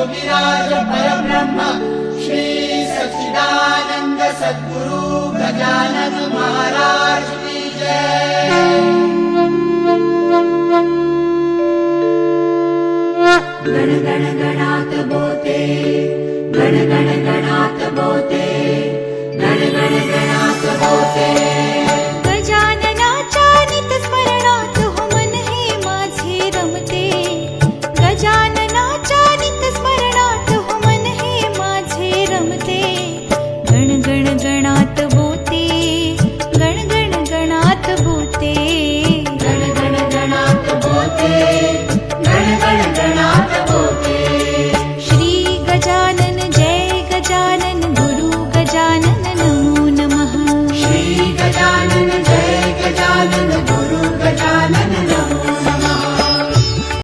विराज परब्रह्म श्री सच्चिदानंद सद्गुरु गजानन महाराज की जय। गण गण गणात बोते, गण गण गणात बोते, गण गण गणात बोते। गजाननाच्या नितस्मरणात हो मन हे माझे रमते, गजाननाच्या नितस्मरणात हो मन हे माझे रमते। गण गण गणात बोते, गण गण गणात बोते, गण गण गणात बोते,